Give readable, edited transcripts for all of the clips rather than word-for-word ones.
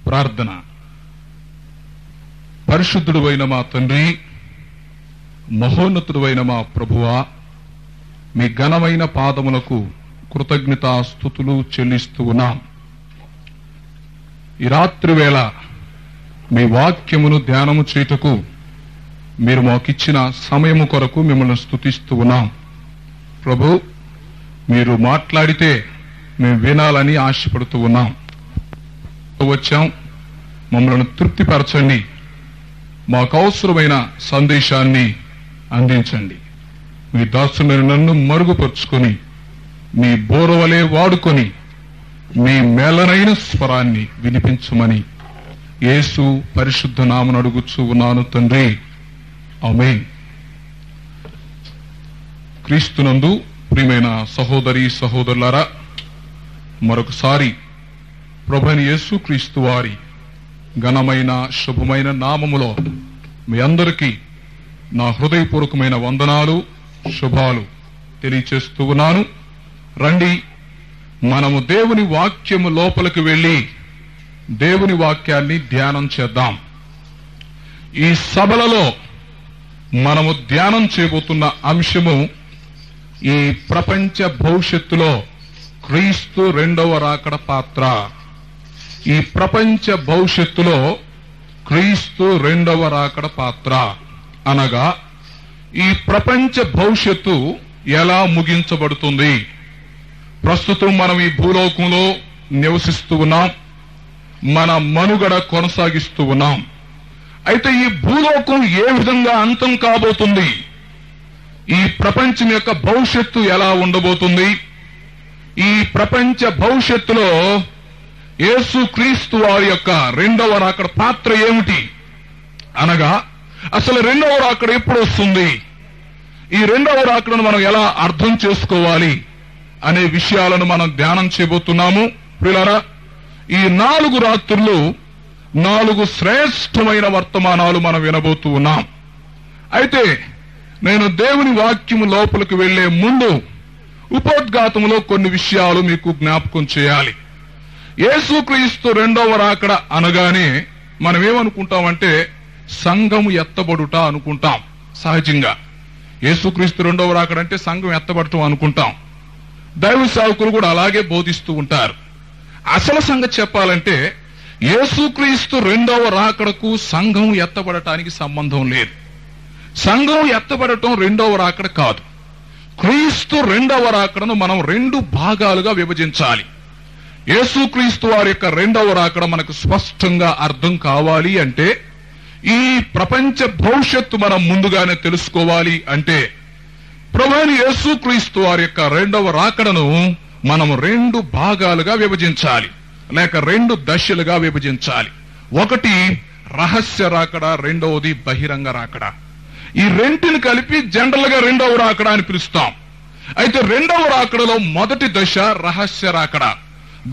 ప్రార్థన. పరిశుద్ధుడైన మా తండ్రి, మహోన్నతుడైన మా ప్రభువా, మీ ఘనమైన పాదములకు కృతజ్ఞతాస్తుతులు చెల్లిస్తూ ఉన్నాం. ఈ రాత్రి వేళ మీ వాక్యమును ధ్యానము చేయుటకు మీరు మాకిచ్చిన సమయము కొరకు మిమ్మల్ని స్తుతిస్తూ ఉన్నాం. ప్రభు, మీరు మాట్లాడితే మేము వినాలని ఆశపడుతూ ఉన్నాం. వచ్చాం, మమ్మల్ని తృప్తిపరచండి, మాకు అవసరమైన సందేశాన్ని అందించండి. మీ దాసుని నన్ను మరుగుపరుచుకొని మీ బోరవలే వాడుకొని మీ మేలనైన స్వరాన్ని వినిపించమని యేసు పరిశుద్ధ నామమున అడుగుచూ ఉన్నాను తండ్రి, ఆమేన్. క్రీస్తునందు ప్రియమైన సహోదరి సహోదరులారా, మరొకసారి ప్రభువైన యేసు క్రీస్తు వారి ఘనమైన శుభమైన నామములో మీ అందరికీ నా హృదయపూర్వకమైన వందనాలు, శుభాలు తెలియచేస్తూ ఉన్నాను. రండి, మనము దేవుని వాక్యము లోపలికి వెళ్లి దేవుని వాక్యాన్ని ధ్యానం చేద్దాం. ఈ సభలలో మనము ధ్యానం చేయబోతున్న అంశము ఈ ప్రపంచ భవిష్యత్తులో క్రీస్తు రెండవ రాకడ పాత్ర. ఈ ప్రపంచ భవిష్యత్తులో క్రీస్తు రెండవ రాకడ పాత్ర అనగా ఈ ప్రపంచ భవిష్యత్తు ఎలా ముగించబడుతుంది? ప్రస్తుతం మనం ఈ భూలోకంలో నివసిస్తూ ఉన్నాం, మన మనుగడ కొనసాగిస్తూ ఉన్నాం. అయితే ఈ భూలోకం ఏ విధంగా అంతం కాబోతుంది? ఈ ప్రపంచం యొక్క భవిష్యత్తు ఎలా ఉండబోతుంది? ఈ ప్రపంచ భవిష్యత్తులో యేసు క్రీస్తు వారి యొక్క రెండవ రాకడ పాత్ర ఏమిటి అనగా, అసలు రెండవ రాకడ ఎప్పుడు వస్తుంది, ఈ రెండవ రాకడను మనం ఎలా అర్థం చేసుకోవాలి అనే విషయాలను మనం ధ్యానం చేయబోతున్నాము. ప్రియులారా, ఈ 4 రాత్రులు 4 శ్రేష్టమైన వర్తమానాలు మనం వినబోతూ ఉన్నాం. అయితే నేను దేవుని వాక్యము లోపలికి వెళ్లే ముందు ఉపోద్ఘాతములో కొన్ని విషయాలు మీకు జ్ఞాపకం చేయాలి. యేసుక్రీస్తు రెండవ రాకడ అనగానే మనం ఏమనుకుంటామంటే సంఘము ఎత్తబడుట అనుకుంటాం. సహజంగా యేసుక్రీస్తు రెండవ రాకడ అంటే సంఘం ఎత్తబడటం అనుకుంటాం. దైవ సేవకులు కూడా అలాగే బోధిస్తూ ఉంటారు. అసలు సంగతి చెప్పాలంటే యేసుక్రీస్తు రెండవ రాకడకు సంఘం ఎత్తబడటానికి సంబంధం లేదు. సంఘం ఎత్తబడటం రెండవ రాకడ కాదు. క్రీస్తు రెండవ రాకడను మనం 2 భాగాలుగా విభజించాలి. యేసుక్రీస్తు వారి యొక్క రెండవ రాకడ మనకు స్పష్టంగా అర్థం కావాలి అంటే, ఈ ప్రపంచ భవిష్యత్తు మనం ముందుగానే తెలుసుకోవాలి అంటే, ప్రభువైన యేసుక్రీస్తు వారి యొక్క రెండవ రాకడను మనం 2 భాగాలుగా విభజించాలి, లేక 2 దశలుగా విభజించాలి. ఒకటి రహస్య రాకడ, రెండవది బహిరంగ రాకడ. ఈ రెంటిని కలిపి జనరల్ గా రెండవ రాకడ అని పిలుస్తాం. అయితే రెండవ రాకడలో మొదటి దశ రహస్య రాకడ.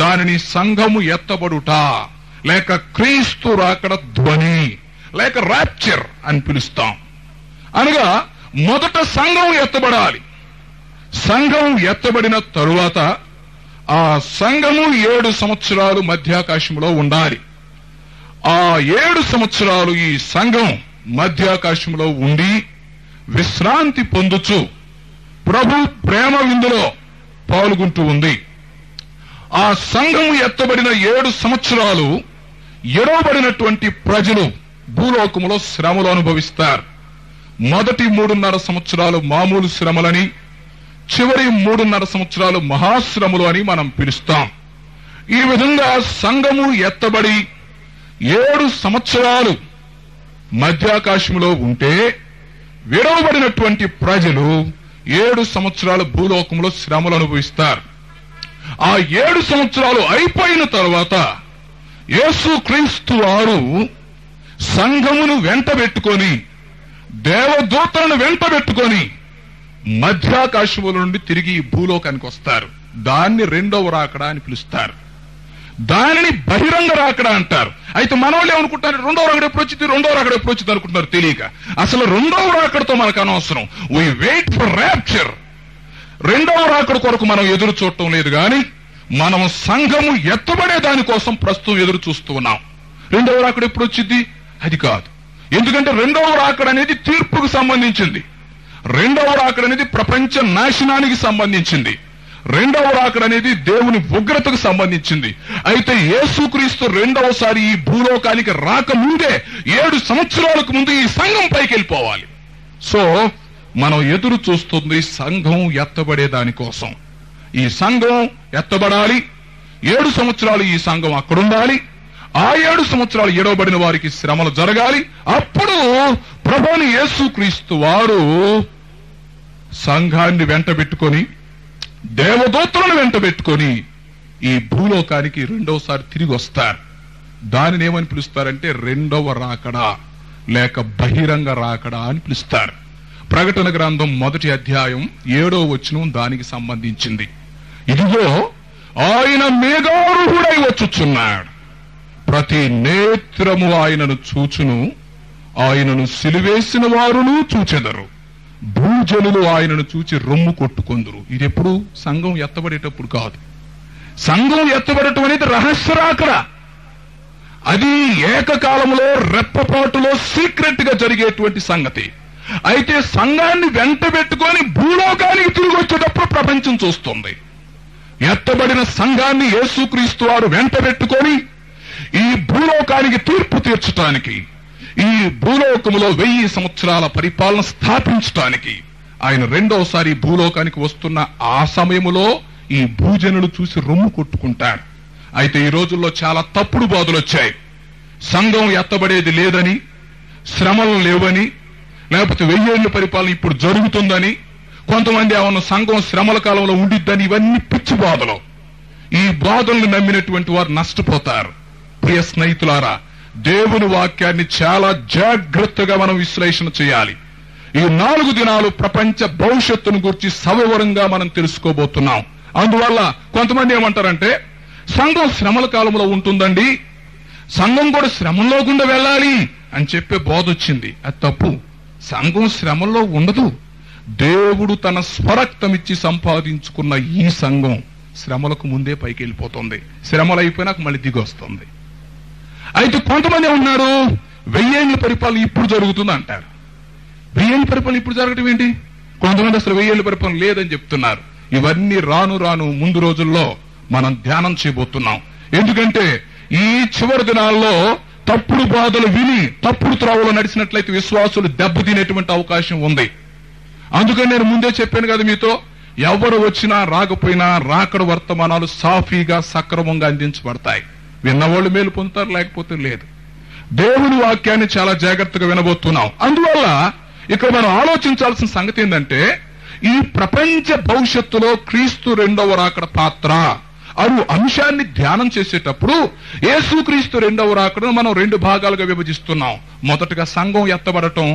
దానిని సంఘము ఎత్తబడుట, లేక క్రీస్తు రాకడ ధ్వని, లేక ర్యాప్చర్ అని పిలుస్తాం. అనగా మొదట సంఘం ఎత్తబడాలి. సంఘం ఎత్తబడిన తరువాత ఆ సంఘము 7 సంవత్సరాలు మధ్యాకాశంలో ఉండాలి. ఆ 7 సంవత్సరాలు ఈ సంఘం మధ్యాకాశంలో ఉండి విశ్రాంతి పొందుచు ప్రభు ప్రేమ విందులో పాల్గొంటూ ఉంది. ఆ సంఘము ఎత్తబడిన 7 సంవత్సరాలు ఎడవబడినటువంటి ప్రజలు భూలోకములో శ్రమలు అనుభవిస్తారు. మొదటి 3.5 సంవత్సరాలు మామూలు శ్రమలని, చివరి 3.5 సంవత్సరాలు మహాశ్రమలు అని మనం పిలుస్తాం. ఈ విధంగా సంఘము ఎత్తబడి 7 సంవత్సరాలు మధ్యాకాశంలో ఉంటే, విడవబడినటువంటి ప్రజలు 7 సంవత్సరాలు భూలోకంలో శ్రమలు అనుభవిస్తారు. ఆ 7 సంవత్సరాలు అయిపోయిన తర్వాత యేసుక్రీస్తు వారు సంఘమును వెంటబెట్టుకొని, దేవదూతలను వెంటబెట్టుకొని మధ్యాకాశముల నుండి తిరిగి భూలోకానికి వస్తారు. దాన్ని రెండవ రాకడ అని పిలుస్తారు. దానిని బహిరంగ రాకడ అంటారు. అయితే మన వాళ్ళు ఏమనుకుంటారు, రెండవ రాకడ ఎప్పుడు వచ్చింది అనుకుంటున్నారు తెలియక. అసలు రెండవ రాకడతో మనకు అనవసరం. We wait for rapture. రెండవ రాకడ కొరకు మనం ఎదురు చూడటం లేదు, కానీ మనం సంఘము ఎత్తబడే దానికోసం ప్రస్తుతం ఎదురు చూస్తూ ఉన్నాం. రెండవ రాకడ ఎప్పుడు వచ్చింది? అది కాదు. ఎందుకంటే రెండవ రాకడ అనేది తీర్పుకు సంబంధించింది. రెండవ రాకడ అనేది ప్రపంచ నాశనానికి సంబంధించింది. రెండవ రాకడ అనేది దేవుని ఉగ్రతకు సంబంధించింది. అయితే యేసుక్రీస్తు రెండవసారి ఈ భూలోకానికి రాకముందే 7 సంవత్సరాలకు ముందు ఈ సంఘం పైకి వెళ్ళిపోవాలి. సో మనం ఎదురు చూస్తుంది సంఘం ఎత్తబడే దానికోసం. ఈ సంఘం ఎత్తబడాలి. 7 సంవత్సరాలు ఈ సంఘం అక్కడుండాలి. ఆ 7 సంవత్సరాలు ఎడవబడిన వారికి శ్రమలు జరగాలి. అప్పుడు ప్రభువైన యేసుక్రీస్తు వారు సంఘాన్ని వెంటబెట్టుకొని, దేవదూతలను వెంటబెట్టుకొని ఈ భూలోకానికి రెండవసారి తిరిగి వస్తారు. దానిని ఏమని పిలుస్తారంటే రెండవ రాకడా లేక బహిరంగ రాకడా అని పిలుస్తారు. ప్రకటన గ్రంథం 1వ అధ్యాయం 7వ వచనం దానికి సంబంధించింది. ఇదిగో ఆయన మేఘారూఢుడై వచ్చుచున్నాడు, ప్రతి నేత్రము ఆయనను చూచును, ఆయనను సిలువేసిన వారును చూచెదరు, భూజనులు ఆయనను చూచి రొమ్ము కొట్టుకొందురు. ఇది ఎప్పుడు? సంఘం ఎత్తబడేటప్పుడు కాదు. సంఘం ఎత్తబడటం అనేది రహస్య రాకడ. అది ఏకకాలంలో రెప్పపాటులో సీక్రెట్ గా జరిగేటువంటి సంగతి. అయితే సంఘాన్ని వెంట పెట్టుకొని భూలోకానికి తిరిగి వచ్చేటప్పుడు ప్రపంచం చూస్తుంది. ఎత్తబడిన సంఘాన్ని యేసుక్రీస్తు వారు వెంట పెట్టుకొని ఈ భూలోకానికి తీర్పు తీర్చడానికి, ఈ భూలోకములో 1000 సంవత్సరాల పరిపాలన స్థాపించడానికి ఆయన రెండవసారి భూలోకానికి వస్తున్న ఆ సమయములో ఈ భూజనులు చూసి రొమ్ము కొట్టుకుంటారు. అయితే ఈ రోజుల్లో చాలా తప్పుడు బోధలు వచ్చాయి. సంఘం ఎత్తబడేది లేదని, శ్రమలు లేవని, లేకపోతే 1000 ఏళ్ల పరిపాలన ఇప్పుడు జరుగుతుందని, కొంతమంది ఏమన్నా సంఘం శ్రమల కాలంలో ఉండిద్దని, ఇవన్నీ పిచ్చి బోధలు. ఈ బోధలను నమ్మినటువంటి వారు నష్టపోతారు. ప్రియ స్నేహితులారా, దేవుని వాక్యాన్ని చాలా జాగ్రత్తగా మనం విశ్లేషణ చేయాలి. ఈ 4 దినాలు ప్రపంచ భవిష్యత్తును గురించి సవివరంగా మనం తెలుసుకోబోతున్నాం. అందువల్ల కొంతమంది ఏమంటారంటే సంఘం శ్రమల కాలంలో ఉంటుందండి, సంఘం కూడా శ్రమంలో గుండా వెళ్ళాలి అని చెప్పే బోధ వచ్చింది. అది తప్పు. సంఘం శ్రమల్లో ఉండదు. దేవుడు తన స్వరక్తమిచ్చి సంపాదించుకున్న ఈ సంఘం శ్రమలకు ముందే పైకి వెళ్ళిపోతుంది. శ్రమలు అయిపోయినాక మళ్ళీ దిగి వస్తుంది. అయితే కొంతమంది ఉన్నారు 1000 ఏళ్ల పరిపాలన ఇప్పుడు జరుగుతుంది అంటారు. 1000 ఏళ్ల పరిపాలన ఇప్పుడు జరగటం ఏంటి? కొంతమంది అసలు 1000 ఏళ్ల పరిపాలన లేదని చెప్తున్నారు. ఇవన్నీ రాను రాను ముందు రోజుల్లో మనం ధ్యానం చేయబోతున్నాం. ఎందుకంటే ఈ చివరి దినాల్లో తప్పుడు బాధలు విని తప్పుడు త్రోవలో నడిచినట్లయితే విశ్వాసులు దెబ్బతినేటువంటి అవకాశం ఉంది. అందుకని నేను ముందే చెప్పాను కదా మీతో, ఎవరు వచ్చినా రాకపోయినా రాకడ వర్తమానాలు సాఫీగా సక్రమంగా అందించబడతాయి. విన్నవాళ్ళు మేలు పొందుతారు, లేకపోతే లేదు. దేవుని వాక్యాన్ని చాలా జాగ్రత్తగా వినబోతున్నాం. అందువల్ల ఇక్కడ మనం ఆలోచించాల్సిన సంగతి ఏంటంటే ఈ ప్రపంచ భవిష్యత్తులో క్రీస్తు రెండవ రాకడ పాత్ర అను అంశాన్ని ధ్యానం చేసేటప్పుడు యేసుక్రీస్తు రెండవ రాకడను మనం 2 భాగాలుగా విభజిస్తున్నాం. మొదటగా సంఘం ఎత్తబడటం,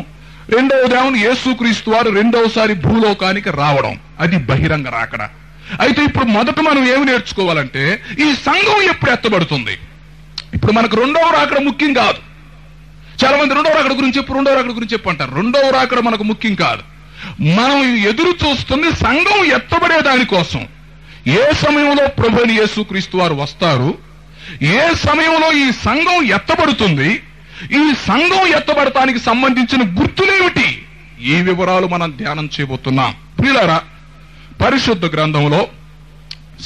రెండవదేమో యేసుక్రీస్తు వారు రెండవసారి భూలోకానికి రావడం, అది బహిరంగ రాకడ. అయితే ఇప్పుడు మొదట మనం ఏమి నేర్చుకోవాలంటే ఈ సంఘం ఎప్పుడు ఎత్తబడుతుంది. ఇప్పుడు మనకు రెండవ రాకడ ముఖ్యం కాదు. చాలా మంది రెండవ రాకడ గురించి చెప్పు అంటారు. రెండవ రాకడ మనకు ముఖ్యం కాదు. మనం ఎదురు చూస్తుంది సంఘం ఎత్తబడే దానికోసం. ఏ సమయంలో ప్రభువైన యేసుక్రీస్తు వారు వస్తారు, ఏ సమయంలో ఈ సంఘం ఎత్తబడుతుంది, ఈ సంఘం ఎత్తబడటానికి సంబంధించిన గుర్తులేమిటి, ఈ వివరాలు మనం ధ్యానం చేయబోతున్నాం. ప్రియులారా, పరిశుద్ధ గ్రంథంలో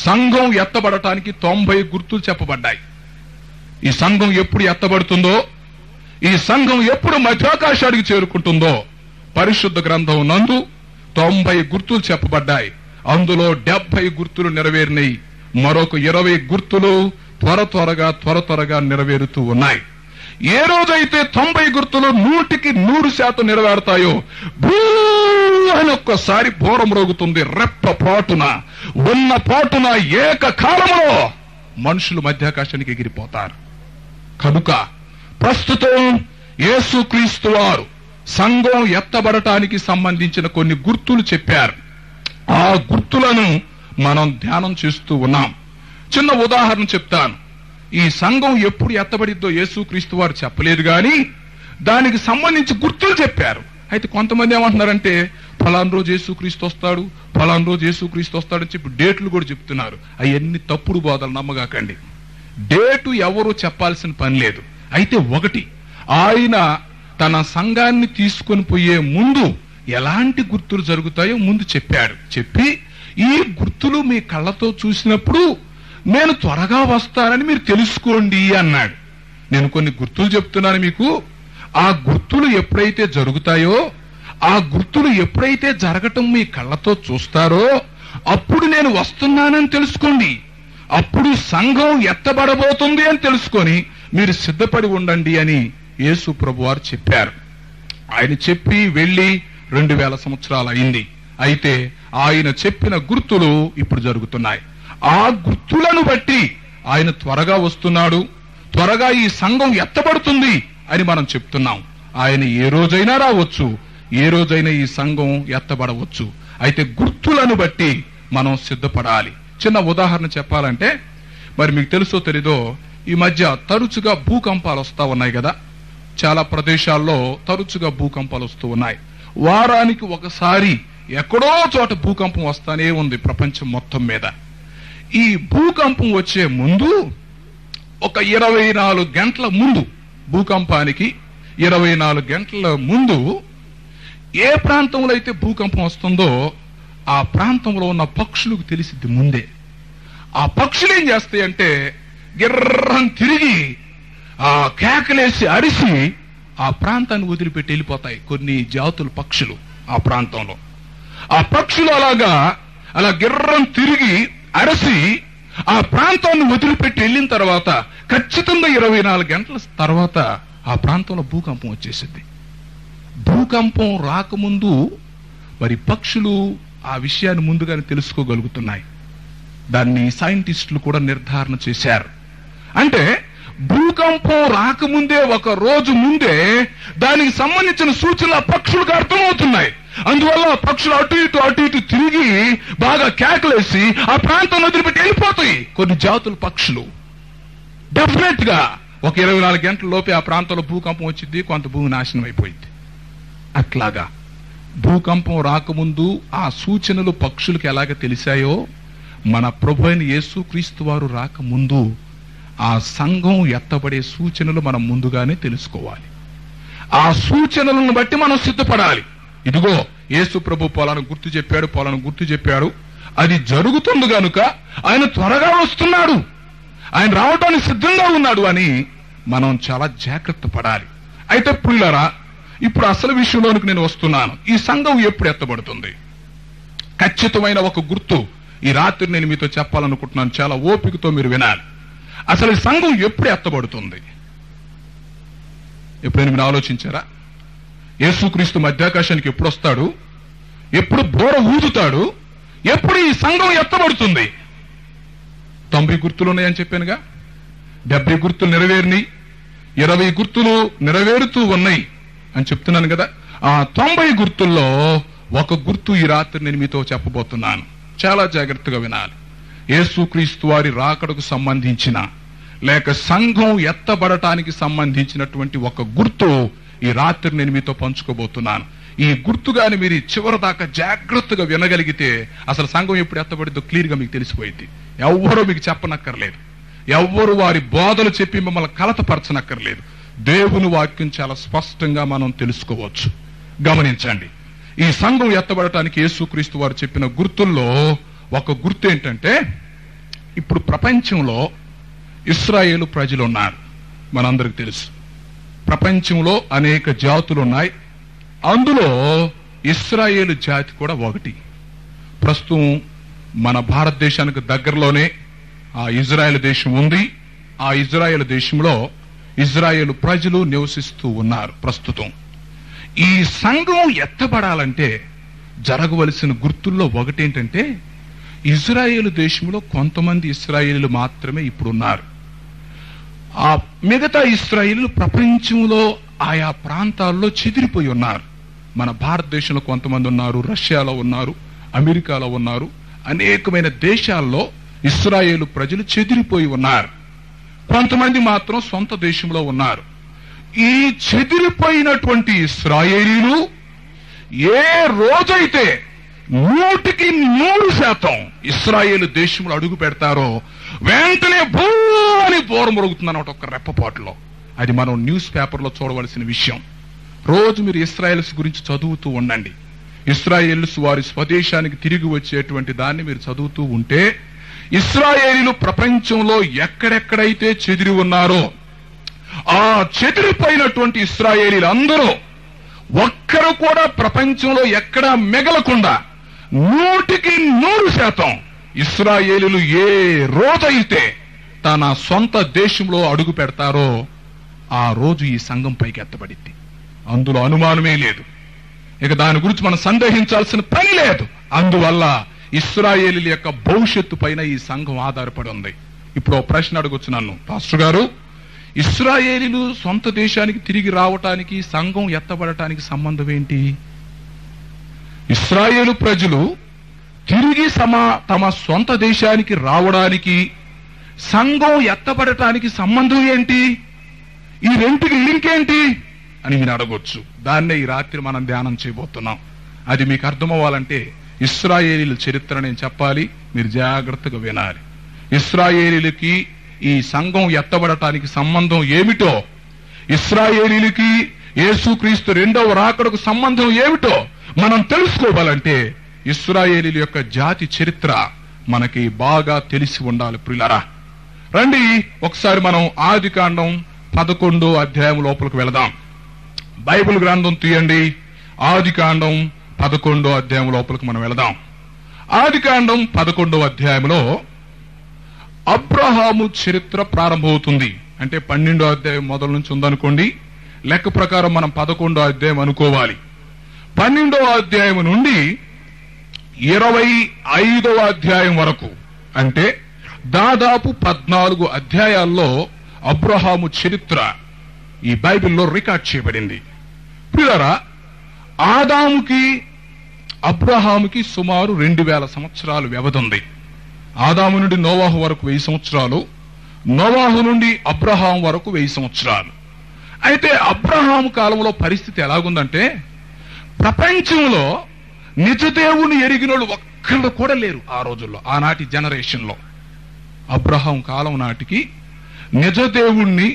సంఘం ఎత్తబడటానికి 90 గుర్తులు చెప్పబడ్డాయి. ఈ సంఘం ఎప్పుడు ఎత్తబడుతుందో, ఈ సంఘం ఎప్పుడు మధ్యాకాశానికి చేరుకుంటుందో పరిశుద్ధ గ్రంథం నందు 90 గుర్తులు చెప్పబడ్డాయి. అందులో 70 గుర్తులు నెరవేరినాయి. మరొక 20 గుర్తులు త్వరగా నెరవేరుతూ ఉన్నాయి. ఏ రోజైతే 90 గుర్తులు 100% నెరవేరుతాయో భూ అని ఒక్కసారి బోరం రోగుతుంది. రెప్ప పాటున ఉన్న పాటున ఏకకాలంలో మనుషులు మధ్యాకాశానికి ఎగిరిపోతారు. కనుక ప్రస్తుతం యేసుక్రీస్తు వారు సంఘం ఎత్తబడటానికి సంబంధించిన కొన్ని గుర్తులు చెప్పారు. ఆ గుర్తులను మనం ధ్యానం చేస్తూ ఉన్నాం. చిన్న ఉదాహరణ చెప్తాను. ఈ సంఘం ఎప్పుడు ఎత్తబడిద్దో యేసుక్రీస్తు వారు చెప్పలేదు, కానీ దానికి సంబంధించి గుర్తులు చెప్పారు. అయితే కొంతమంది ఏమంటున్నారంటే ఫలానా రోజు యేసుక్రీస్తు వస్తాడు, ఫలానా రోజు యేసుక్రీస్తు వస్తాడని చెప్పి డేట్లు కూడా చెప్తున్నారు. అవన్నీ తప్పుడు బోధలు, నమ్మగాకండి. డేటు ఎవరు చెప్పాల్సిన పని లేదు. అయితే ఒకటి, ఆయన తన సంఘాన్ని తీసుకొని పోయే ముందు ఎలాంటి గుర్తులు జరుగుతాయో ముందు చెప్పాడు. చెప్పి ఈ గుర్తులు మీ కళ్ళతో చూసినప్పుడు నేను త్వరగా వస్తానని మీరు తెలుసుకోండి అన్నాడు. నేను కొన్ని గుర్తులు చెప్తున్నాను మీకు. ఆ గుర్తులు ఎప్పుడైతే జరుగుతాయో, ఆ గుర్తులు ఎప్పుడైతే జరగటం మీ కళ్ళతో చూస్తారో అప్పుడు నేను వస్తున్నానని తెలుసుకోండి. అప్పుడు సంఘం ఎత్తబడబోతుంది అని తెలుసుకొని మీరు సిద్ధపడి ఉండండి అని యేసు ప్రభువారు చెప్పారు. ఆయన చెప్పి వెళ్లి 2000 సంవత్సరాలు అయింది. అయితే ఆయన చెప్పిన గుర్తులు ఇప్పుడు జరుగుతున్నాయి. ఆ గుర్తులను బట్టి ఆయన త్వరగా వస్తున్నాడు, త్వరగా ఈ సంఘం ఎత్తబడుతుంది అని మనం చెప్తున్నాం. ఆయన ఏ రోజైనా రావచ్చు, ఏ రోజైనా ఈ సంఘం ఎత్తబడవచ్చు. అయితే గుర్తులను బట్టి మనం సిద్ధపడాలి. చిన్న ఉదాహరణ చెప్పాలంటే, మరి మీకు తెలుసో తెలీదో, ఈ మధ్య తరచుగా భూకంపాలు వస్తా ఉన్నాయి కదా. చాలా ప్రదేశాల్లో తరచుగా భూకంపాలు వస్తూ ఉన్నాయి. వారానికి ఒకసారి ఎక్కడో చోట భూకంపం వస్తానే ఉంది ప్రపంచం మొత్తం మీద. ఈ భూకంపం వచ్చే ముందు ఒక 24 గంటల ముందు, భూకంపానికి 24 గంటల ముందు ఏ ప్రాంతంలో అయితే భూకంపం వస్తుందో ఆ ప్రాంతంలో ఉన్న పక్షులకు తెలిసిద్ది ముందే. ఆ పక్షులు ఏం చేస్తాయంటే గిర్రం తిరిగి ఆ కేకలేసి అరిసి ఆ ప్రాంతాన్ని వదిలిపెట్టి వెళ్ళిపోతాయి. కొన్ని జాతుల పక్షులు ఆ ప్రాంతంలో, ఆ పక్షులు అలా గిర్రం తిరిగి అరసి ఆ ప్రాంతాన్ని వదిలిపెట్టి వెళ్ళిన తర్వాత ఖచ్చితంగా 24 గంటల తర్వాత ఆ ప్రాంతంలో భూకంపం వచ్చేసింది. భూకంపం రాకముందు మరి పక్షులు ఆ విషయాన్ని ముందుగానే తెలుసుకోగలుగుతున్నాయి. దాన్ని సైంటిస్టులు కూడా నిర్ధారణ చేశారు. అంటే భూకంపం రాకముందే, ఒక రోజు ముందే దానికి సంబంధించిన సూచనలు ఆ పక్షులకు అర్థమవుతున్నాయి. అందువల్ల పక్షులు అటు ఇటు తిరిగి బాగా కేకలేసి ఆ ప్రాంతం వదిలిపెట్టి వెళ్ళిపోతాయి. కొన్ని జాతుల పక్షులు డెఫినెట్ గా ఒక 24 గంటల లోపే ఆ ప్రాంతంలో భూకంపం వచ్చింది, కొంత భూమి నాశనం అయిపోయింది. అట్లాగా భూకంపం రాకముందు ఆ సూచనలు పక్షులకు ఎలాగ తెలిసాయో, మన ప్రభు అయిన యేసుక్రీస్తు వారు రాకముందు ఆ సంఘం ఎత్తబడే సూచనలు మనం ముందుగానే తెలుసుకోవాలి. ఆ సూచనలను బట్టి మనం సిద్ధపడాలి. ఇదిగో యేసు ప్రభు పొలాను గుర్తు చెప్పాడు, అది జరుగుతుంది గనుక ఆయన త్వరగా వస్తున్నాడు, ఆయన రావడానికి సిద్ధంగా ఉన్నాడు అని మనం చాలా జాగ్రత్త పడాలి. అయితే పిల్లరా, ఇప్పుడు అసలు విషయంలోనికి నేను వస్తున్నాను. ఈ సంఘం ఎప్పుడు ఎత్తబడుతుంది? ఖచ్చితమైన ఒక గుర్తు ఈ రాత్రి నేను మీతో చెప్పాలనుకుంటున్నాను. చాలా ఓపికతో మీరు వినాలి. అసలు ఈ సంఘం ఎప్పుడు ఎత్తబడుతుంది? ఎప్పుడైనా మీరు ఆలోచించారా? యేసుక్రీస్తు మధ్యాకాశానికి ఎప్పుడు వస్తాడు? ఎప్పుడు బోర ఊదుతాడు? ఎప్పుడు ఈ సంఘం ఎత్తబడుతుంది? 90 గుర్తులు ఉన్నాయని చెప్పానుగా. 70 గుర్తులు నెరవేరినాయి, 20 గుర్తులు నెరవేరుతూ ఉన్నాయి అని చెప్తున్నాను కదా. ఆ 90 గుర్తుల్లో ఒక గుర్తు ఈ రాత్రి నేను మీతో చెప్పబోతున్నాను. చాలా జాగ్రత్తగా వినాలి. యేసుక్రీస్తు వారి రాకడకు సంబంధించిన, లేక సంఘం ఎత్తబడటానికి సంబంధించినటువంటి ఒక గుర్తు ఈ రాత్రి నేను మీతో పంచుకోబోతున్నాను. ఈ గుర్తుగాని మీరు చివరి దాకా జాగ్రత్తగా వినగలిగితే అసలు సంఘం ఎప్పుడు ఎత్తబడిద్దో క్లియర్ గా మీకు తెలిసిపోయింది. ఎవ్వరూ మీకు చెప్పనక్కర్లేదు, ఎవ్వరు వారి బోధలు చెప్పి మిమ్మల్ని కలతపరచనక్కర్లేదు. దేవుని వాక్యం చాలా స్పష్టంగా మనం తెలుసుకోవచ్చు. గమనించండి, ఈ సంఘం ఎత్తబడటానికి యేసుక్రీస్తు వారు చెప్పిన గుర్తుల్లో ఒక గుర్తు ఏంటంటే, ఇప్పుడు ప్రపంచంలో ఇశ్రాయేలు ప్రజలు ఉన్నారు. మనందరికి తెలుసు, ప్రపంచంలో అనేక జాతులు ఉన్నాయి. అందులో ఇశ్రాయేలు జాతి కూడా ఒకటి. ప్రస్తుతం మన భారతదేశానికి దగ్గరలోనే ఆ ఇజ్రాయేల్ దేశం ఉంది. ఆ ఇజ్రాయేల్ దేశంలో ఇజ్రాయేలు ప్రజలు నివసిస్తూ ఉన్నారు ప్రస్తుతం. ఈ సంఘం ఎత్తబడాలంటే జరగవలసిన గుర్తుల్లో ఒకటేంటంటే, ఇజ్రాయేలు దేశంలో కొంతమంది ఇశ్రాయేలీలు మాత్రమే ఇప్పుడు ఉన్నారు. ఆ మిగతా ఇశ్రాయేలీలు ప్రపంచంలో ఆయా ప్రాంతాల్లో చెదిరిపోయి ఉన్నారు. మన భారతదేశంలో కొంతమంది ఉన్నారు, రష్యాలో ఉన్నారు, అమెరికాలో ఉన్నారు, అనేకమైన దేశాల్లో ఇశ్రాయేలు ప్రజలు చెదిరిపోయి ఉన్నారు. కొంతమంది మాత్రం సొంత దేశంలో ఉన్నారు. ఈ చెదిరిపోయినటువంటి ఇశ్రాయేలీలు ఏ రోజైతే 100% ఇశ్రాయేలు దేశంలో అడుగు పెడతారో వెంటనే భూ అని బోర మరుగుతుందన్నమాట, ఒక రెప్పపాటులో. అది మనం న్యూస్ పేపర్లో చూడవలసిన విషయం. రోజు మీరు ఇశ్రాయేల్స్ గురించి చదువుతూ ఉండండి. ఇశ్రాయేల్స్ వారి స్వదేశానికి తిరిగి వచ్చేటువంటి దాన్ని మీరు చదువుతూ ఉంటే, ఇశ్రాయేలీలు ప్రపంచంలో ఎక్కడెక్కడైతే చెదిరి ఉన్నారో ఆ చెదిరిపోయినటువంటి ఇశ్రాయేలీలు అందరూ ఒక్కరు కూడా ప్రపంచంలో ఎక్కడా మిగలకుండా 100% ఇశ్రాయేలీలు ఏ రోజైతే తన సొంత దేశంలో అడుగు పెడతారో ఆ రోజు ఈ సంఘం పైకి ఎత్తబడింది. అందులో అనుమానమే లేదు. ఇక దాని గురించి మనం సందేహించాల్సిన పని లేదు. అందువల్ల ఇశ్రాయేలీల యొక్క భవిష్యత్తు పైన ఈ సంఘం ఆధారపడి ఉంది. ఇప్పుడు ప్రశ్న అడగొచ్చు నన్ను, పాస్టర్ గారు, ఇశ్రాయేలీలు సొంత దేశానికి తిరిగి రావటానికి సంఘం ఎత్తబడటానికి సంబంధం ఏంటి? ఇశ్రాయేలు ప్రజలు తిరిగి తమ సొంత దేశానికి రావడానికి సంఘం ఎత్తబడటానికి సంబంధం ఏంటి? ఈ రెంటికి లింక్ ఏంటి అని మీరు అడగొచ్చు. దాన్నే ఈ రాత్రి మనం ధ్యానం చేయబోతున్నాం. అది మీకు అర్థమవ్వాలంటే ఇశ్రాయేలీల చరిత్ర నేను చెప్పాలి, మీరు జాగ్రత్తగా వినాలి. ఇశ్రాయేలీలకి ఈ సంఘం ఎత్తబడటానికి సంబంధం ఏమిటో, ఇశ్రాయేలీలకి యేసుక్రీస్తు రెండవ రాకడకు సంబంధం ఏమిటో మనం తెలుసుకోవాలంటే ఇశ్రాయేలీల యొక్క జాతి చరిత్ర మనకి బాగా తెలిసి ఉండాలి. ప్రియులారా, రండి ఒకసారి మనం ఆదికాండం 11వ అధ్యాయం లోపలికి వెళదాం. బైబిల్ గ్రంథం తీయండి. ఆదికాండం 11వ అధ్యాయం లోపలికి మనం వెళదాం. ఆదికాండం 11వ అధ్యాయంలో అబ్రహాము చరిత్ర ప్రారంభమవుతుంది. అంటే 12వ అధ్యాయం మొదల నుంచి ఉందనుకోండి, లెక్క ప్రకారం మనం 11వ అధ్యాయం అనుకోవాలి. 12వ అధ్యాయం నుండి 25వ అధ్యాయం వరకు, అంటే దాదాపు 14 అధ్యాయాల్లో అబ్రహాము చరిత్ర ఈ బైబిల్లో రికార్డ్ చేయబడింది. ప్రియులారా, ఆదాముకి అబ్రహాముకి సుమారు 2000 సంవత్సరాలు వ్యవధి ఉంది. ఆదాము నుండి నోవాహు వరకు 1000 సంవత్సరాలు, నోవాహు నుండి అబ్రహాం వరకు 1000 సంవత్సరాలు. అయితే అబ్రహాము కాలంలో పరిస్థితి ఎలాగుందంటే, ప్రపంచంలో నిజదేవుని ఎరిగిన వాళ్ళు ఒక్కళ్ళు కూడా లేరు ఆ రోజుల్లో, ఆనాటి జనరేషన్ లో. అబ్రహాం కాలం నాటికి నిజదేవుణ్ణి,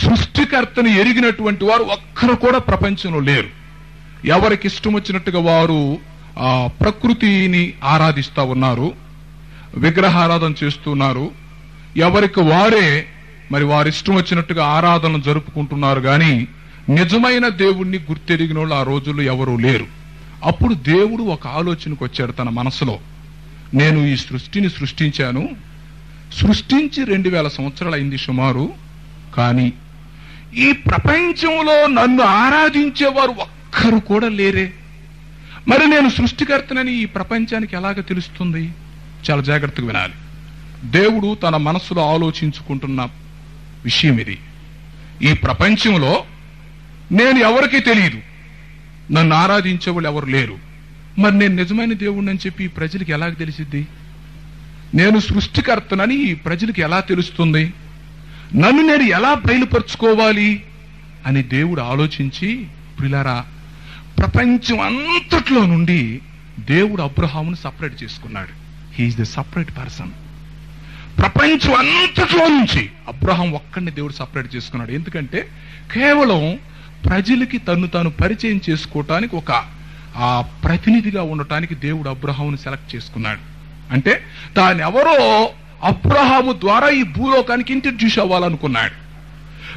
సృష్టికర్తని ఎరిగినటువంటి వారు ఒక్కరు కూడా ప్రపంచంలో లేరు. ఎవరికి ఇష్టం వచ్చినట్టుగా వారు ప్రకృతిని ఆరాధిస్తా ఉన్నారు, విగ్రహారాధన చేస్తున్నారు. ఎవరికి వారే మరి వారి ఇష్టం వచ్చినట్టుగా ఆరాధన జరుపుకుంటున్నారు. గాని నిజమైన దేవుణ్ణి గుర్తెరిగిన వాళ్ళు ఆ రోజుల్లో ఎవరూ లేరు. అప్పుడు దేవుడు ఒక ఆలోచనకు వచ్చాడు తన మనసులో, నేను ఈ సృష్టిని సృష్టించాను, సృష్టించి 2000 సంవత్సరాలు అయింది సుమారు, కానీ ఈ ప్రపంచంలో నన్ను ఆరాధించేవారు ఒక్కరు కూడా లేరే. మరి నేను సృష్టికర్తనని ఈ ప్రపంచానికి ఎలాగ తెలుస్తుంది? చాలా జాగ్రత్తగా వినాలి. దేవుడు తన మనస్సులో ఆలోచించుకుంటున్న విషయం ఇది. ఈ ప్రపంచంలో నేను ఎవరికీ తెలియదు, నన్ను ఆరాధించే వాళ్ళు ఎవరు లేరు. మరి నేను నిజమైన దేవుడిని అని చెప్పి ఈ ప్రజలకు ఎలాగ తెలిసిద్ది? నేను సృష్టికర్తనని ఈ ప్రజలకు ఎలా తెలుస్తుంది? నన్ను నేను ఎలా బయలుపరుచుకోవాలి అని దేవుడు ఆలోచించి, ప్రియులారా, ప్రపంచం అంతట్లో నుండి దేవుడు అబ్రహామును సపరేట్ చేసుకున్నాడు. He is the separate person. ప్రపంచం అంతట్లో నుంచి అబ్రహాం ఒక్కడిని దేవుడు సపరేట్ చేసుకున్నాడు. ఎందుకంటే కేవలం ప్రజలకి తను తాను పరిచయం చేసుకోవటానికి, ఒక ప్రతినిధిగా ఉండటానికి దేవుడు అబ్రహామును సెలెక్ట్ చేసుకున్నాడు. అంటే తానెవరో అబ్రహాము ద్వారా ఈ భూలోకానికి ఇంట్రడ్యూస్ అవ్వాలనుకున్నాడు.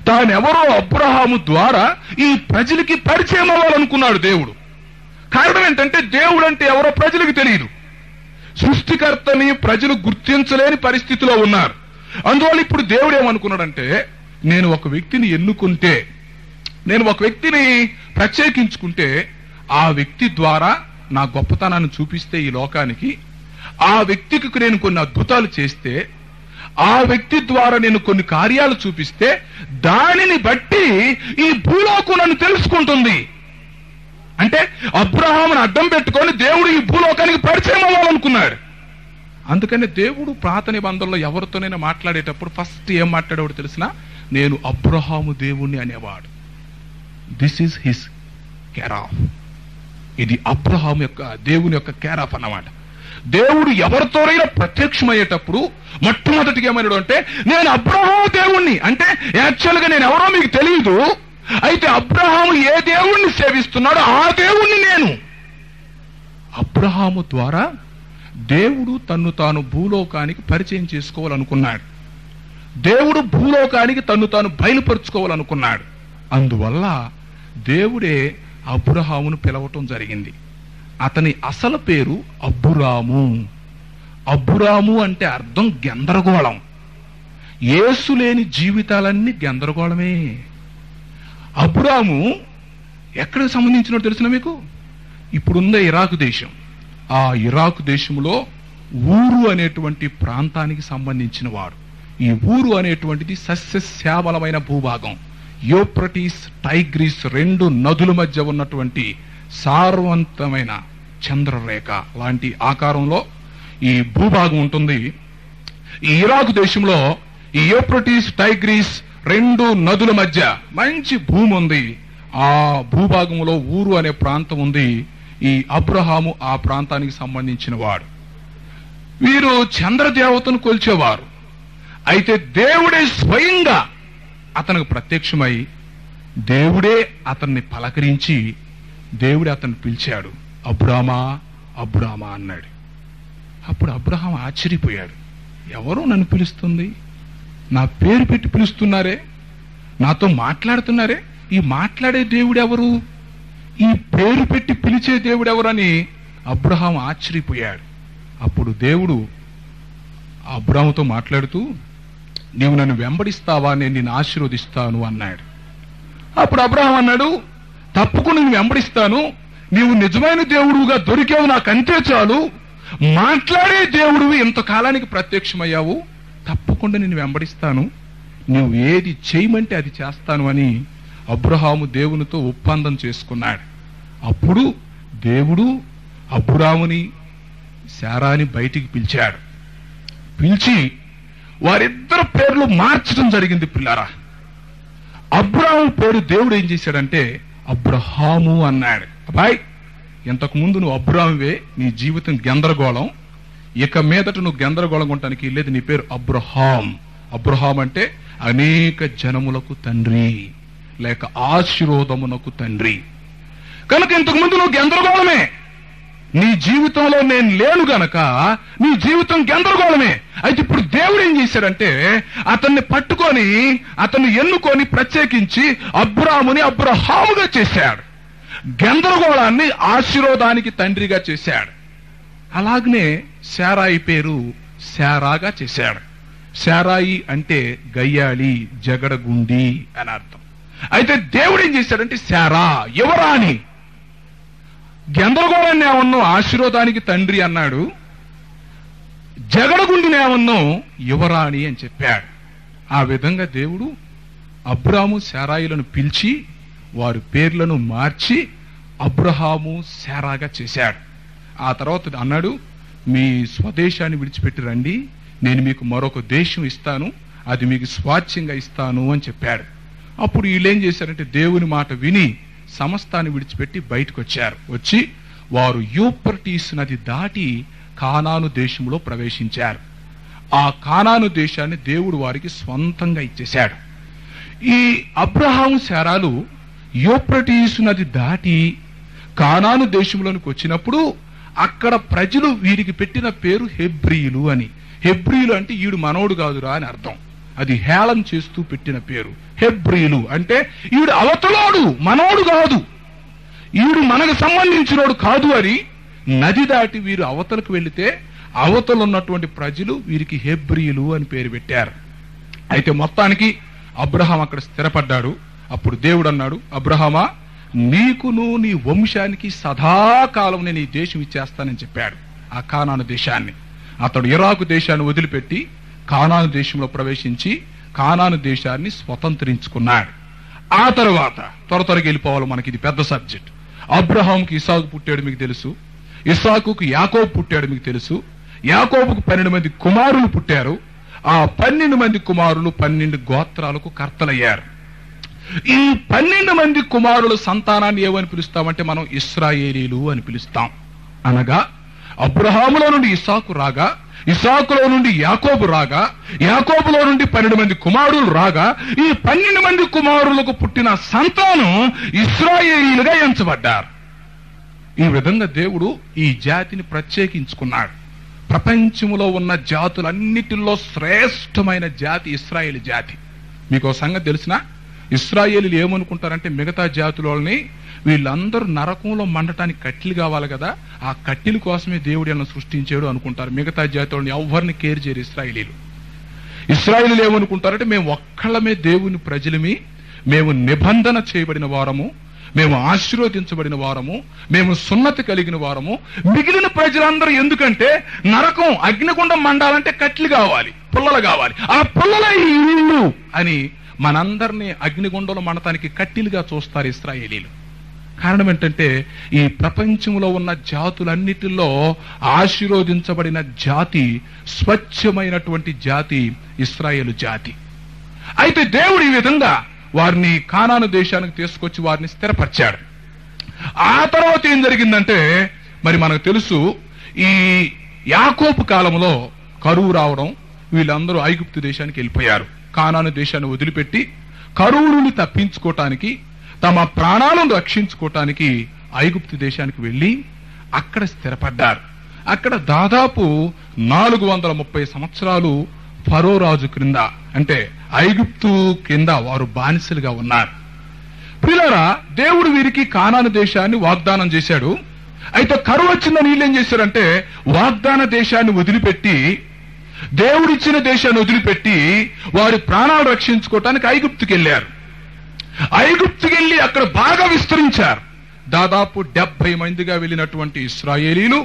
తానెవరో అబ్రహాము ద్వారా ఈ ప్రజలకి పరిచయం అవ్వాలనుకున్నాడు దేవుడు. కారణం ఏంటంటే దేవుడు అంటే ఎవరో ప్రజలకు తెలియదు. సృష్టికర్తని ప్రజలు గుర్తించలేని పరిస్థితిలో ఉన్నారు. అందువల్ల ఇప్పుడు దేవుడు ఏమనుకున్నాడంటే, నేను ఒక వ్యక్తిని ఎన్నుకుంటే, నేను ఒక వ్యక్తిని ప్రత్యేకించుకుంటే, ఆ వ్యక్తి ద్వారా నా గొప్పతనాన్ని చూపిస్తే ఈ లోకానికి, ఆ వ్యక్తికి నేను కొన్ని అద్భుతాలు చేస్తే, ఆ వ్యక్తి ద్వారా నేను కొన్ని కార్యాలు చూపిస్తే, దానిని బట్టి ఈ భూలోకం నన్ను తెలుసుకుంటుంది. అంటే అబ్రహామును అడ్డం పెట్టుకొని దేవుడు ఈ భూలోకానికి పరిచయం అవ్వాలనుకున్నాడు. అందుకని దేవుడు పాత నిబంధనలో ఎవరితోనైనా మాట్లాడేటప్పుడు ఫస్ట్ ఏం మాట్లాడేవాడు తెలిసిన? నేను అబ్రహాము దేవుణ్ణి అనేవాడు. This is his care of. ఇది అబ్రహాం యొక్క దేవుని యొక్క కేర్ ఆఫ్ అన్నమాట. దేవుడు ఎవరితోనైనా ప్రత్యక్షమయ్యేటప్పుడు మొట్టమొదటిగా ఏమన్నాడు అంటే, నేను అబ్రహాము దేవుణ్ణి అంటే, యాక్చువల్గా నేను ఎవరో మీకు తెలియదు, అయితే అబ్రహాము ఏ దేవుణ్ణి సేవిస్తున్నాడో ఆ దేవుణ్ణి నేను. అబ్రహాము ద్వారా దేవుడు తన్ను తాను భూలోకానికి పరిచయం చేసుకోవాలనుకున్నాడు. దేవుడు భూలోకానికి తన్ను తాను బయలుపరుచుకోవాలనుకున్నాడు. అందువల్ల దేవుడే అబ్రహామును పిలవటం జరిగింది. అతని అసలు పేరు అబ్బురాము. అబ్బురాము అంటే అర్థం గందరగోళం. యేసు లేని జీవితాలన్నీ గందరగోళమే. అబ్బురాము ఎక్కడికి సంబంధించినట్టు తెలిసిన మీకు? ఇప్పుడున్న ఇరాకు దేశం. ఆ ఇరాకు దేశంలో ఊరు అనేటువంటి ప్రాంతానికి సంబంధించిన వాడు. ఈ ఊరు అనేటువంటిది సస్యశ్యామలమైన భూభాగం. యూఫ్రటీస్, టైగ్రిస్ 2 నదుల మధ్య ఉన్నటువంటి సారవంతమైన చంద్రరేఖ లాంటి ఆకారంలో ఈ భూభాగం ఉంటుంది. ఈ ఇరాకు దేశంలో ఈ యూఫ్రటీస్, టైగ్రిస్ 2 నదుల మధ్య మంచి భూమి ఉంది. ఆ భూభాగంలో ఊరు అనే ప్రాంతం ఉంది. ఈ అబ్రహాము ఆ ప్రాంతానికి సంబంధించిన వాడు. వీరు చంద్రదేవతను కొలిచేవారు. అయితే దేవుడే స్వయంగా అతనికి ప్రత్యక్షమై దేవుడే అతన్ని పలకరించి దేవుడే అతన్ని పిలిచాడు. అబ్రామా, అబ్రామా అన్నాడు. అప్పుడు అబ్రహాం ఆశ్చర్యపోయాడు. ఎవరో నన్ను పిలుస్తుంది, నా పేరు పెట్టి పిలుస్తున్నారే, నాతో మాట్లాడుతున్నారే, ఈ మాట్లాడే దేవుడు ఎవరు, ఈ పేరు పెట్టి పిలిచే దేవుడు ఎవరని అబ్రహాం ఆశ్చర్యపోయాడు. అప్పుడు దేవుడు అబ్రాహాముతో మాట్లాడుతూ, నీవు నన్ను వెంబడిస్తావా, నేను నిన్ను ఆశీర్వదిస్తాను అన్నాడు. అప్పుడు అబ్రహాం అన్నాడు, తప్పకుండా నేను వెంబడిస్తాను, నీవు నిజమైన దేవుడుగా దొరికావు, నాకు అంతే చాలు, మాట్లాడే దేవుడివి ఇంతకాలానికి ప్రత్యక్షమయ్యావు, తప్పకుండా నేను వెంబడిస్తాను, నువ్వు ఏది చేయమంటే అది చేస్తాను అని అబ్రహాము దేవునితో ఒప్పందం చేసుకున్నాడు. అప్పుడు దేవుడు అబ్రాముని, శారాని బయటికి పిలిచాడు. పిలిచి వారిద్దరు పేర్లు మార్చడం జరిగింది. పిల్లారా, అబ్రాము పేరు దేవుడు ఏం చేశాడంటే అబ్రహాము అన్నాడు. అబ్బాయి, ఇంతకు ముందు నువ్వు అబ్రామువే, నీ జీవితం గందరగోళం, ఇక మీదట నువ్వు గందరగోళం ఉండటానికి లేదు, నీ పేరు అబ్రహాం. అబ్రహాం అంటే అనేక జనములకు తండ్రి లేక ఆశీర్వాదమునకు తండ్రి. కనుక ఇంతకు ముందు నువ్వు గందరగోళమే, నీ జీవితంలో నేను లేను గనక నీ జీవితం గందరగోళమే. అయితే ఇప్పుడు దేవుడు ఏం చేశాడంటే అతన్ని పట్టుకొని, అతన్ని ఎన్నుకొని ప్రత్యేకించి అబ్రాముని అబ్రహాముగా చేశాడు. గందరగోళాన్ని ఆశీర్వాదానికి తండ్రిగా చేశాడు. అలాగనే శారాయి పేరు శారాగా చేశాడు. శారాయి అంటే గయ్యాళి, జగడగుండి అని అర్థం. అయితే దేవుడు ఏం చేశాడంటే శారా యువరాణి, గందరగోళాన్ని ఏమన్నా ఆశీర్వాదానికి తండ్రి అన్నాడు, జగడగుండిని ఏమన్నా యువరాణి అని చెప్పాడు. ఆ విధంగా దేవుడు అబ్రాము శారాయిలను పిలిచి వారి పేర్లను మార్చి అబ్రహాము శారాగా చేశాడు. ఆ తర్వాత అన్నాడు, మీ స్వదేశాన్ని విడిచిపెట్టి రండి, నేను మీకు మరొక దేశం ఇస్తాను, అది మీకు స్వాచ్యంగా ఇస్తాను అని చెప్పాడు. అప్పుడు వీళ్ళేం చేశారంటే దేవుని మాట విని సమస్తాన్ని విడిచిపెట్టి బయటకు వచ్చారు. వచ్చి వారు యూఫ్రటీస్ నది దాటి కానాను దేశంలో ప్రవేశించారు. ఆ కానాను దేశాన్ని దేవుడు వారికి స్వంతంగా ఇచ్చేశాడు. ఈ అబ్రహాము శారాలు యూఫ్రటీస్ నది దాటి కానాను దేశంలోనికి వచ్చినప్పుడు అక్కడ ప్రజలు వీరికి పెట్టిన పేరు హెబ్రీలు అని. హెబ్రీలు అంటే ఈడు మనోడు కాదురా అని అర్థం. అది హేళన చేస్తూ పెట్టిన పేరు హెబ్రీలు. అంటే ఈడు అవతలోడు, మనోడు కాదు, ఈడు మనకు సంబంధించినోడు కాదు అని. నది దాటి వీరు అవతలకు వెళితే అవతలు ఉన్నటువంటి ప్రజలు వీరికి హెబ్రీలు అని పేరు పెట్టారు. అయితే మొత్తానికి అబ్రహాం అక్కడ స్థిరపడ్డాడు. అప్పుడు దేవుడు అన్నాడు, అబ్రహామా, నీకును నీ వంశానికి సదాకాలం నేను ఈ దేశం ఇచ్చేస్తానని చెప్పాడు. ఆ కానాను దేశాన్ని. అతడు ఇరాకు దేశాన్ని వదిలిపెట్టి కానాను దేశంలో ప్రవేశించి కానాను దేశాన్ని స్వతంత్రించుకున్నాడు. ఆ తర్వాత త్వరగా వెళ్ళిపోవాలి, మనకి ఇది పెద్ద సబ్జెక్ట్. అబ్రహాంకి ఇస్సాకు పుట్టాడు మీకు తెలుసు, ఇస్సాకుకు యాకోబు పుట్టాడు మీకు తెలుసు, యాకోబుకు 12 మంది కుమారులు పుట్టారు. ఆ 12 మంది కుమారులు 12 గోత్రాలకు కర్తలయ్యారు. ఈ 12 మంది కుమారుల సంతానాన్ని ఏమని పిలుస్తామంటే మనం ఇశ్రాయేలీలు అని పిలుస్తాం. అనగా అబ్రహాములో నుండి ఇస్సాకు రాగా, ఇస్సాకులో నుండి యాకోబు రాగా, యాకోబులో నుండి 12 మంది కుమారులు రాగా, ఈ 12 మంది కుమారులకు పుట్టిన సంతానం ఇశ్రాయేలీలుగా ఎంచబడ్డారు. ఈ విధంగా దేవుడు ఈ జాతిని ప్రత్యేకించుకున్నాడు. ప్రపంచంలో ఉన్న జాతులన్నిటిలో శ్రేష్టమైన జాతి ఇశ్రాయేలు జాతి. మీకు ఒక సంగతి తెలిసిన, ఇశ్రాయేలీలు ఏమనుకుంటారంటే మిగతా జాతులని వీళ్ళందరూ నరకంలో మండటానికి కట్టెలు కావాలి కదా, ఆ కట్టెల కోసమే దేవుడు వీళ్ళని సృష్టించాడు అనుకుంటారు. మిగతా జాతులని ఎవరిని కేర్ చేయరు ఇశ్రాయేలీలు. ఇశ్రాయేలీలు ఏమనుకుంటారంటే మేము ఒక్కళ్ళమే దేవుని ప్రజలమి, మేము నిబంధన చేయబడిన వారము, మేము ఆశీర్వదించబడిన వారము, మేము సున్నతి కలిగిన వారము. మిగిలిన ప్రజలందరూ ఎందుకంటే నరకం అగ్నిగుండం మండాలంటే కట్టెలు కావాలి, పుల్లలు కావాలి, ఆ పుల్లల ఇల్లు అని మనందరినీ అగ్నిగుండంలో మండటానికి కట్టెలుగా చూస్తారు ఇశ్రాయేలీలు. కారణం ఏంటంటే ఈ ప్రపంచంలో ఉన్న జాతులన్నిటిలో ఆశీర్వదించబడిన జాతి, స్వచ్ఛమైనటువంటి జాతి ఇశ్రాయేలు జాతి. అయితే దేవుడు ఈ విధంగా వారిని కానాను దేశానికి తీసుకొచ్చి వారిని స్థిరపరిచాడు. ఆ తర్వాత ఏం జరిగిందంటే మరి మనకు తెలుసు, ఈ యాకోబు కాలంలో కరువు రావడం, వీళ్ళందరూ ఐగుప్తు దేశానికి వెళ్ళిపోయారు. కానాను దేశాన్ని వదిలిపెట్టి కరువుని తప్పించుకోవటానికి, తమ ప్రాణాలను రక్షించుకోవటానికి ఐగుప్తు దేశానికి వెళ్లి అక్కడ స్థిరపడ్డారు. అక్కడ దాదాపు 430 సంవత్సరాలు ఫరో రాజు క్రింద, అంటే ఐగుప్తు కింద వారు బానిసలుగా ఉన్నారు. ప్రియులారా, దేవుడు వీరికి కానాను దేశాన్ని వాగ్దానం చేశాడు. అయితే కరువు వచ్చిందని వీళ్ళు ఏం చేశారంటే వాగ్దాన దేశాన్ని వదిలిపెట్టి, దేవుడిచ్చిన దేశాన్ని వదిలిపెట్టి వారి ప్రాణాలు రక్షించుకోవటానికి ఐగుప్తుకి వెళ్ళారు. ఐగుప్తుకి వెళ్ళి అక్కడ బాగా విస్తరించారు. దాదాపు 70 మందిగా వెళ్ళినటువంటి ఇశ్రాయేలీలు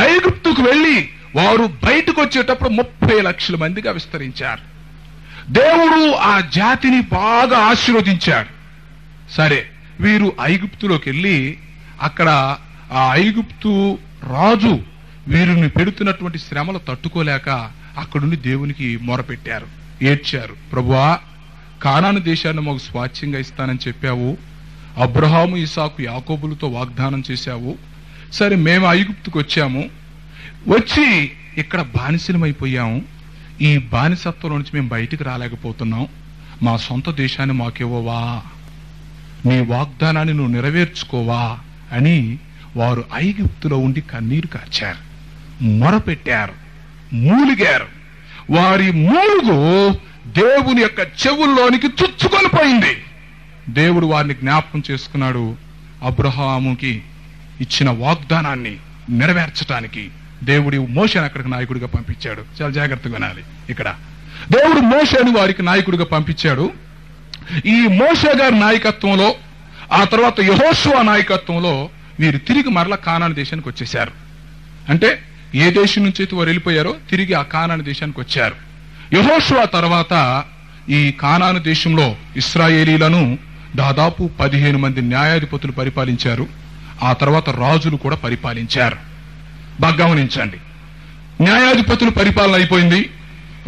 ఐగుప్తుకు వెళ్లి వారు బయటకు వచ్చేటప్పుడు 30 లక్షల మందిగా విస్తరించారు. దేవుడు ఆ జాతిని బాగా ఆశీర్వదించాడు. సరే, వీరు ఐగుప్తులోకి వెళ్ళి అక్కడ ఆ ఐగుప్తు రాజు వీరిని పెడుతున్నటువంటి శ్రమలు తట్టుకోలేక అక్కడుండి దేవునికి మొరపెట్టారు, ఏడ్చారు. ప్రభువా, కానాను దేశాన్ని మాకు స్వాచ్ఛంగా ఇస్తానని చెప్పావు, అబ్రహాము, ఇసాకు, యాకోబులతో వాగ్దానం చేశావు. సరే, మేము ఐగుప్తుకు వచ్చాము, వచ్చి ఇక్కడ బానిసలమైపోయాము. ఈ బానిసత్వం నుంచి మేము బయటికి రాలేకపోతున్నాం. మా సొంత దేశాన్ని మాకివ్వవా, నీ వాగ్దానాన్ని నువ్వు నెరవేర్చుకోవా అని వారు ఐగుప్తులో ఉండి కన్నీరు కార్చారు, మొరపెట్టారు, మూలిగారు. వారి మూలుగు దేవుని యొక్క చెవుల్లోనికి చుచ్చుకొని పోయింది. దేవుడు వారిని జ్ఞాపకం చేసుకున్నాడు. అబ్రహాముకి ఇచ్చిన వాగ్దానాన్ని నెరవేర్చడానికి దేవుడు మోషేని అక్కడికి నాయకుడిగా పంపించాడు. చాలా జాగ్రత్తగా వినాలి. ఇక్కడ దేవుడు మోషేని వారికి నాయకుడిగా పంపించాడు. ఈ మోషే గారి నాయకత్వంలో, ఆ తర్వాత యెహోషువ నాయకత్వంలో వీరు తిరిగి మరలా కానాను దేశానికి వచ్చేశారు. అంటే ఏ దేశం నుంచి అయితే వారు వెళ్ళిపోయారో తిరిగి ఆ కానాను దేశానికి వచ్చారు. యెహోషువ తర్వాత ఈ కానాను దేశంలో ఇశ్రాయేలీలను దాదాపు 15 మంది న్యాయాధిపతులు పరిపాలించారు. ఆ తర్వాత రాజులు కూడా పరిపాలించారు. బాగా గమనించండి, న్యాయాధిపతుల పరిపాలన అయిపోయింది,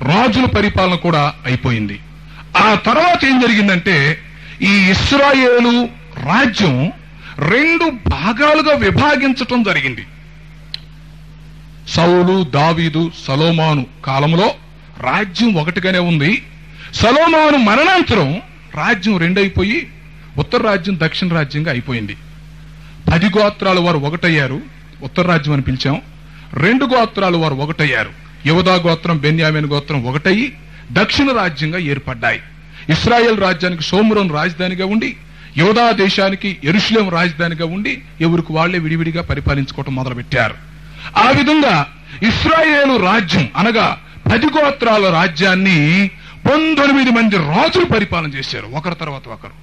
రాజుల పరిపాలన కూడా అయిపోయింది. ఆ తర్వాత ఏం జరిగిందంటే ఈ ఇశ్రాయేలు రాజ్యం 2 భాగాలుగా విభాగించటం జరిగింది. సౌలు, దావీదు, సొలొమోను కాలంలో రాజ్యం ఒకటిగానే ఉంది. సొలొమోను మరణాంతరం రాజ్యం 2 అయిపోయి ఉత్తర రాజ్యం దక్షిణ రాజ్యంగా అయిపోయింది. 10 గోత్రాలు వారు ఒకటయ్యారు, ఉత్తర రాజ్యం అని పిలిచాం. 2 గోత్రాలు వారు ఒకటయ్యారు, యూదా గోత్రం, బెన్యామీను గోత్రం ఒకటయ్యి దక్షిణ రాజ్యంగా ఏర్పడ్డాయి. ఇశ్రాయేల్ రాజ్యానికి షోమ్రోను రాజధానిగా ఉండి, యూదా దేశానికి యెరూషలేము రాజధానిగా ఉండి ఎవరికి వాళ్లే విడివిడిగా పరిపాలించుకోవటం మొదలుపెట్టారు. ఆ విధంగా ఇశ్రాయేలు రాజ్యం అనగా 10 గోత్రాల రాజ్యాన్ని 19 మంది రాజులు పరిపాలన చేశారు, ఒకరి తర్వాత ఒకరు.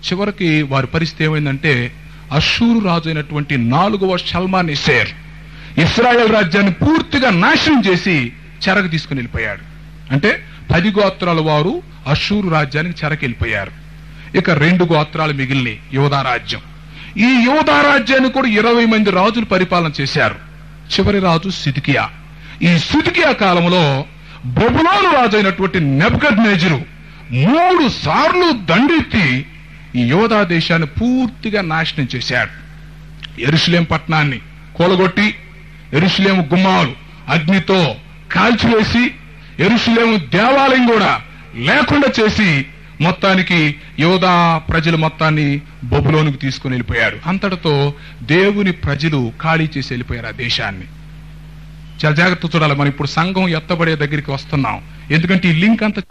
చివరికి వారి పరిస్థితి ఏమైందంటే అష్షూరు రాజు అయినటువంటి 4వ షల్మానెసెర్ ఇశ్రాయేల్ రాజ్యాన్ని పూర్తిగా నాశనం చేసి చెరకు తీసుకుని వెళ్ళిపోయాడు. అంటే 10 గోత్రాల వారు అష్షూరు రాజ్యానికి చెరకు వెళ్ళిపోయారు. ఇక 2 గోత్రాలు మిగిలినాయి, యూదా రాజ్యం. ఈ యూదా రాజ్యాన్ని కూడా 20 మంది రాజులు పరిపాలన చేశారు. చివరి రాజు సిద్కియా. ఈ సిద్కియా కాలంలో బబులోను రాజు అయినటువంటి నెబుకద్నెజరు 3 సార్లు దండెత్తి ఈ యూదా దేశాన్ని పూర్తిగా నాశనం చేశాడు. యెరూషలేం పట్టణాన్ని కూలగొట్టి యెరూషలేము గుమ్మాలు అగ్నితో కాల్చివేసి యెరూషలేము దేవాలయం కూడా లేకుండా చేసి మొత్తానికి యూదా ప్రజలు మొత్తాన్ని బబులోనుకు తీసుకుని వెళ్ళిపోయారు. అంతటితో దేవుని ప్రజలు ఖాళీ చేసి వెళ్ళిపోయారు ఆ దేశాన్ని. చాలా జాగ్రత్త చూడాలి. మనం ఇప్పుడు సంఘం ఎత్తబడే దగ్గరికి వస్తున్నాం. ఎందుకంటే ఈ లింక్ అంతా